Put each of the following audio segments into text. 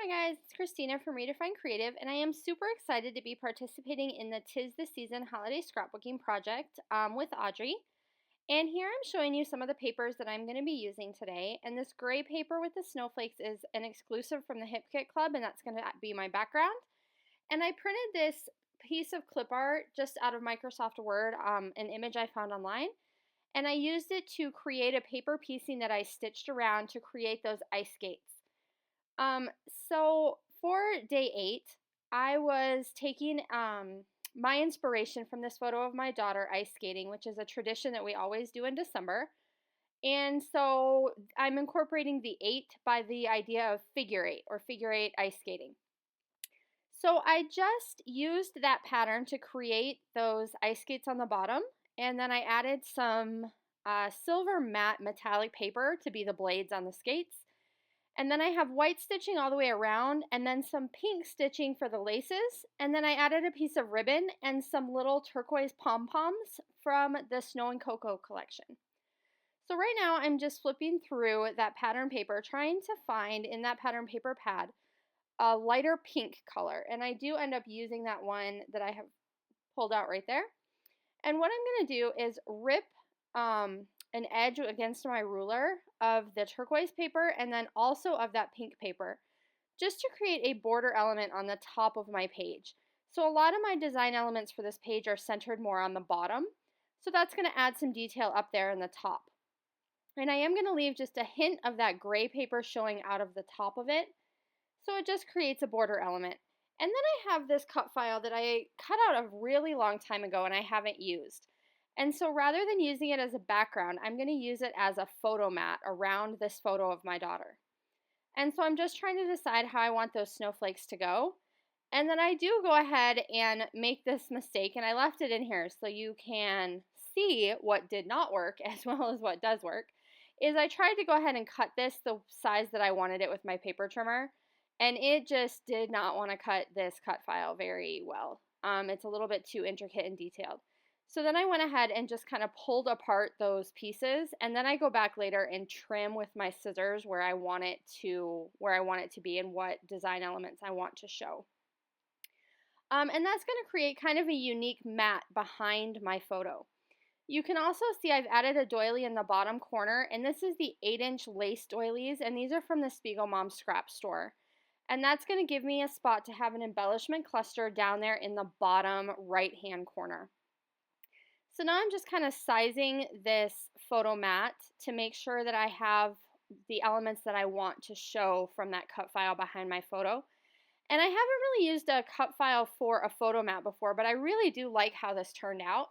Hi guys, it's Christina from Redefine Creative, and I am super excited to be participating in the Tis the Season Holiday Scrapbooking Project with Audrey. And here I'm showing you some of the papers that I'm going to be using today. And this gray paper with the snowflakes is an exclusive from the Hip Kit Club, and that's going to be my background. And I printed this piece of clip art just out of Microsoft Word, an image I found online. And I used it to create a paper piecing that I stitched around to create those ice skates. So for day 8, I was taking my inspiration from this photo of my daughter ice skating, which is a tradition that we always do in December. And so I'm incorporating the 8 by the idea of figure 8 or figure 8 ice skating. So I just used that pattern to create those ice skates on the bottom, and then I added some silver matte metallic paper to be the blades on the skates. And then I have white stitching all the way around and then some pink stitching for the laces. And then I added a piece of ribbon and some little turquoise pom-poms from the Snow and Cocoa collection. So right now I'm just flipping through that pattern paper, trying to find in that pattern paper pad a lighter pink color. And I do end up using that one that I have pulled out right there. And what I'm going to do is rip an edge against my ruler of the turquoise paper and then also of that pink paper, just to create a border element on the top of my page. So a lot of my design elements for this page are centered more on the bottom, so that's going to add some detail up there in the top. And I am going to leave just a hint of that gray paper showing out of the top of it, so it just creates a border element. And then I have this cut file that I cut out a really long time ago and I haven't used. And so rather than using it as a background, I'm going to use it as a photo mat around this photo of my daughter. And so I'm just trying to decide how I want those snowflakes to go. And then I do go ahead and make this mistake, and I left it in here so you can see what did not work as well as what does work, is I tried to go ahead and cut this the size that I wanted it with my paper trimmer, and it just did not want to cut this cut file very well. It's a little bit too intricate and detailed. So then I went ahead and just kind of pulled apart those pieces, and then I go back later and trim with my scissors where I want it to be and what design elements I want to show. And that's going to create kind of a unique mat behind my photo. You can also see I've added a doily in the bottom corner, and this is the 8-inch lace doilies, and these are from the Spiegel Mom Scrap Store. And that's going to give me a spot to have an embellishment cluster down there in the bottom right-hand corner. So now I'm just kind of sizing this photo mat to make sure that I have the elements that I want to show from that cut file behind my photo. And I haven't really used a cut file for a photo mat before, but I really do like how this turned out.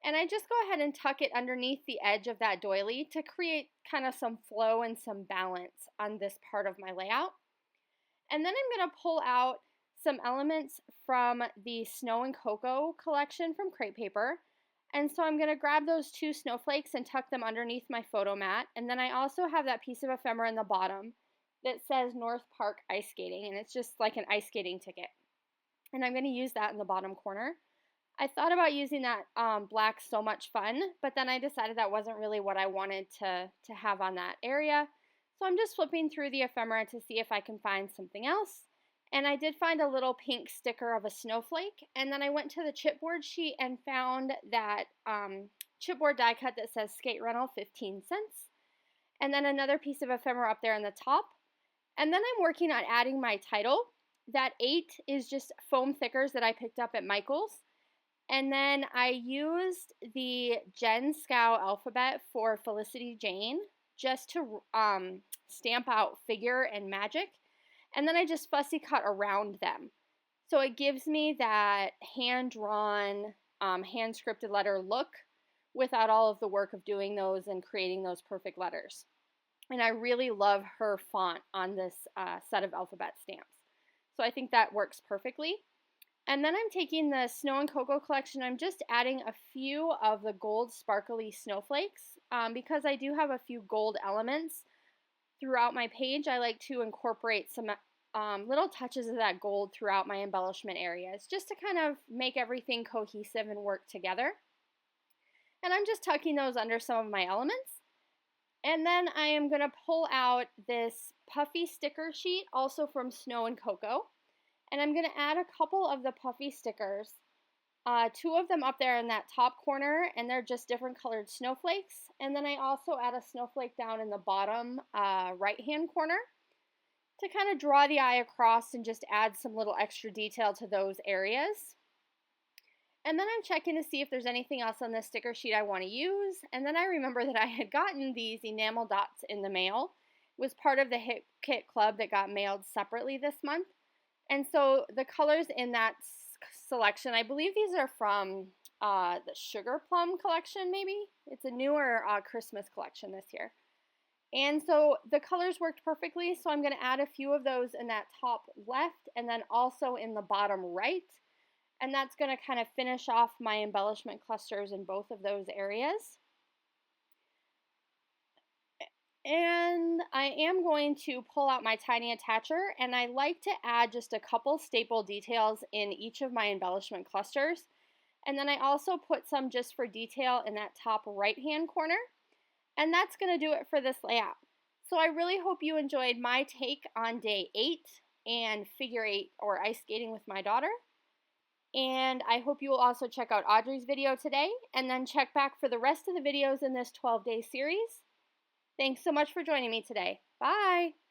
And I just go ahead and tuck it underneath the edge of that doily to create kind of some flow and some balance on this part of my layout. And then I'm going to pull out some elements from the Snow and Cocoa collection from Crepe Paper. And so I'm going to grab those 2 snowflakes and tuck them underneath my photo mat. And then I also have that piece of ephemera in the bottom that says North Park Ice Skating, and it's just like an ice skating ticket. And I'm going to use that in the bottom corner. I thought about using that black So Much Fun, but then I decided that wasn't really what I wanted to have on that area. So I'm just flipping through the ephemera to see if I can find something else. And I did find a little pink sticker of a snowflake, and then I went to the chipboard sheet and found that chipboard die cut that says skate rental 15 cents, and then another piece of ephemera up there in the top. And then I'm working on adding my title. That 8 is just foam thickers that I picked up at Michael's, and then I used the Jen Scow alphabet for Felicity Jane just to stamp out figure and magic. And then I just fussy cut around them. So it gives me that hand-drawn, hand-scripted letter look without all of the work of doing those and creating those perfect letters. And I really love her font on this set of alphabet stamps. So I think that works perfectly. And then I'm taking the Snow and Cocoa collection. I'm just adding a few of the gold sparkly snowflakes because I do have a few gold elements throughout my page. I like to incorporate some little touches of that gold throughout my embellishment areas just to kind of make everything cohesive and work together. And I'm just tucking those under some of my elements. And then I am going to pull out this puffy sticker sheet, also from Snow and Cocoa. And I'm going to add a couple of the puffy stickers. Two of them up there in that top corner, and they're just different colored snowflakes. And then I also add a snowflake down in the bottom right-hand corner to kind of draw the eye across and just add some little extra detail to those areas. And then I'm checking to see if there's anything else on this sticker sheet I want to use. And then I remember that I had gotten these enamel dots in the mail. It was part of the Hit Kit Club that got mailed separately this month. And so the colors in that selection, I believe these are from the Sugar Plum collection, maybe? It's a newer Christmas collection this year. And so the colors worked perfectly, so I'm going to add a few of those in that top left and then also in the bottom right. And that's going to kind of finish off my embellishment clusters in both of those areas. And I am going to pull out my tiny attacher, and I like to add just a couple staple details in each of my embellishment clusters. And then I also put some just for detail in that top right-hand corner. And that's going to do it for this layout. So I really hope you enjoyed my take on day 8 and figure 8 or ice skating with my daughter. And I hope you will also check out Audrey's video today and then check back for the rest of the videos in this 12-day series. Thanks so much for joining me today. Bye!